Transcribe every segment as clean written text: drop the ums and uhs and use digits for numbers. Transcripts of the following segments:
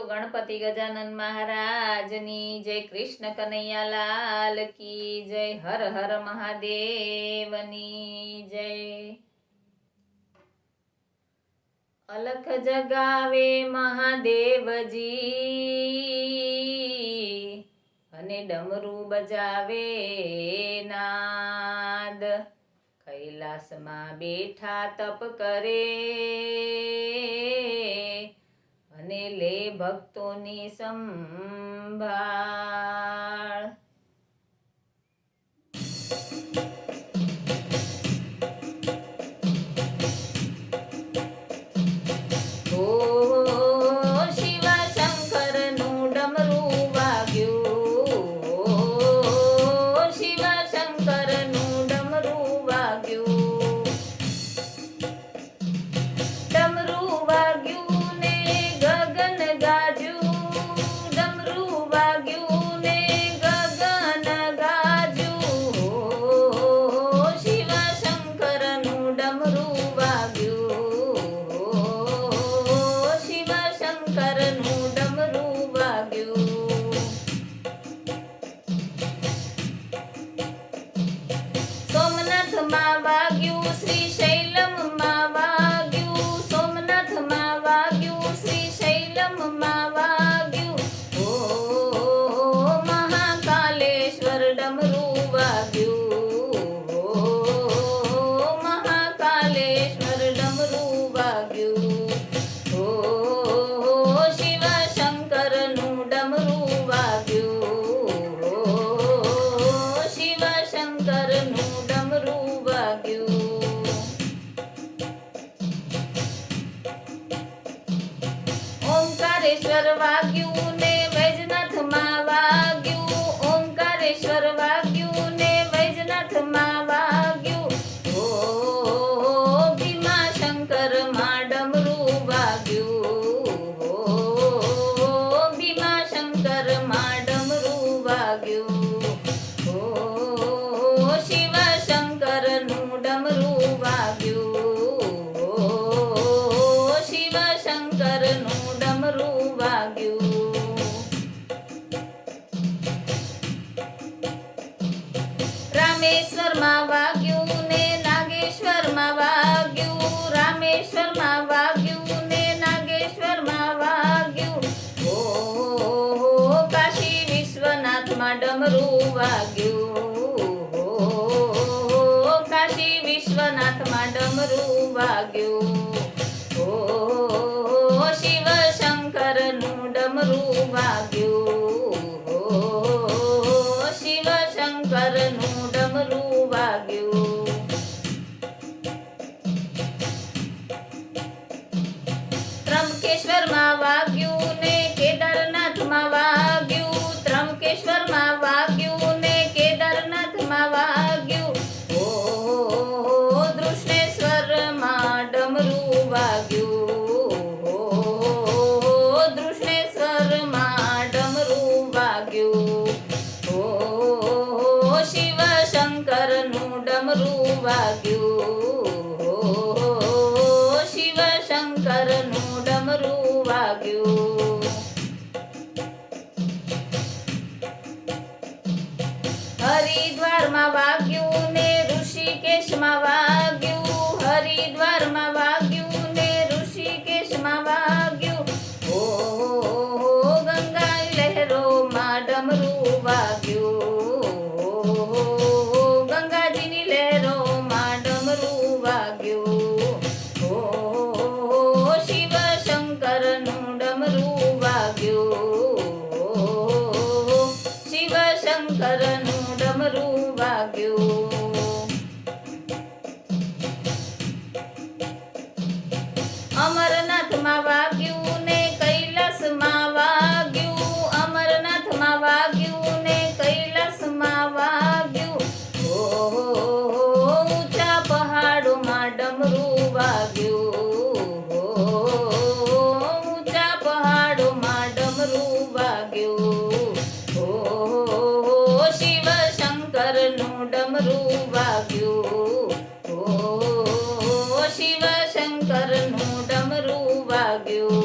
ગણપતિ ગજાનન મહારાજની જય, કૃષ્ણ કનૈયા લાલ કી જય, હર હર મહાદેવની જય। અલખ જગાવે મહાદેવજી અને ડમરું બજાવે નાદ, કૈલાસમાં બેઠા તપ કરે અને લે ભક્તોની સંભાળ। ઓ શિવ શંકરનું ડમરું વાગ્યું, ઓ શિવ શંકરનું ડમરું વાગ્યું, ડમરું વાગ્યું ને ગગન ગાજ્યું, ડમરું વાગ્યું ને ગગન ગાજ્યું, ઓ શિવ શંકરનું ડમરું વાગ્યું, ઓ શિવ શંકરનું ડમરું વાગ્યું। સોમનાથમાં વાગ્યું, શ્રીશૈલમમાં વાગ્યું, સોમનાથમાં વાગ્યું, શ્રીશૈલમમાં વાગ્યું, ઓ મહાકાલેશ્વર ડમરું વાગ્યું, ઓ મહાકાલેશ્વર ડમરું વાગ્યું, ઓ શિવ શંકરનું ડમરું વાગ્યું, ઓ શિવ શંકરનું ડમરું વાગ્યું। ઓમકારેશ્વર વાગ્યું ને વૈજનાથમાં વાગ્યું, ઓમકારેશ્વર વાગ્યું ને વૈજનાથમાં વાગ્યું, ઓ ભીમાશંકરમાં ડમરું વાગ્યું, ઓ ભીમાશંકરમાં ડમરું વાગ્યું, ઓ શિવ શંકરનું ડમરું વાગ્યું, ઓ શિવ શંકરનું ડમરું વાગ્યું। રામેશ્વરમાં વાગ્યું ને નાગેશ્વરમાં વાગ્યું, રામેશ્વરમાં વાગ્યું ને નાગેશ્વરમાં વાગ્યું, ઓ કાશી વિશ્વનાથમાં ડમરું વાગ્યું, ઓ કાશી વિશ્વનાથમાં ડમરું વાગ્યું, ઓ શિવ શંકરનું ડમરું વાગ્યું, ઓ શિવ શંકરનું ડમરું વાગ્યું। ત્રંબકેશ્વરમાં વાગ્યું ને કેદારનાથમાં વાગ્યું, ત્રંબકેશ્વરમાં વાગ્યું ને કેદારનાથમાં વાગ્યું, ઓ દૃષ્ણેશ્વરમાં ડમરું વાગ્યું, ઓ દૃષ્ણેશ્વરમાં ડમરું વાગ્યું, ઓ શિવ શંકરનું ડમરું વાગ્યું, ઓ શિવ શંકરનું ડમરું વાગ્યું। હરિદ્વારમાં વાગ્યું ને ઋષિકેશમાં વાગ્યું, હરિદ્વારમાં વાગ્યું ને ઋષિકેશમાં વાગ્યું, ઓ ગંગા લહેરોમાં ડમરું વાગ્યું, ઓ ગંગાજીની લહેરોમાં ડમરું વાગ્યું, ઓ શિવ શંકરનું ડમરું વાગ્યું, ઓ શિવ શંકરનું ડમરું વાગ્યું। અમરનાથમાં વાગ્યું ને કૈલાસમાં વાગ્યું, અમરનાથમાં વાગ્યું ને કૈલાસમાં વાગ્યું, ઓ ઊંચા પહાડોમાં ડમરું વાગ્યું, ઓ ઊંચા પહાડોમાં ડમરું વાગ્યું, ઓ શિવ શંકરનું ડમરું વાગ્યું, ઓ શિવ શંકરનું ડમરું વાગ્યું।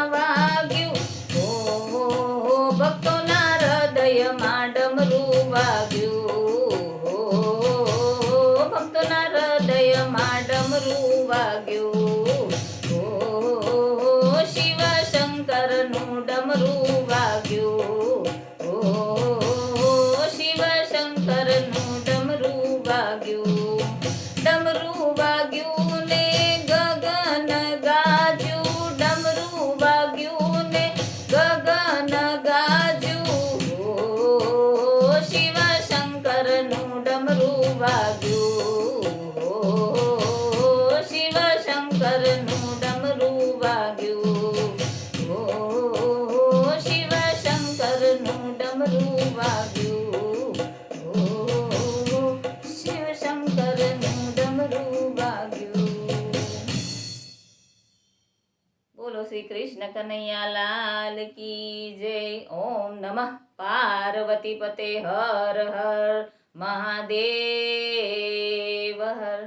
વાગ્યું. ઓ ભક્તોના હૃદયમાં ડમરું વાગ્યું. ઓ ભક્તોના હૃદયમાં ડમરું વાગ્યું. ઓ શિવ શંકરનું ડમરું વાગ્યું. ઓ શિવ શંકરનું ડમરું વાગ્યું. ડમરું વાગ્યું ને ગગન ગાજ્યું. ડમરું વાગ્યું ને ગગન ગાજ્યું. ઓ શિવ શંકરનું ડમરું વાગ્યું. ઓ શિવ શંકરનું ડમરું વાગ્યું. ઓ શિવ શંકરનું ડમરું વાગ્યું. ઓ શિવ શંકરનું ડમરું વાગ્યું. બોલો શ્રી કૃષ્ણ કનૈયા લાલ કી જય. ઓમ નમઃ પાર્વતી પતે હર હર મહાદેવ હર.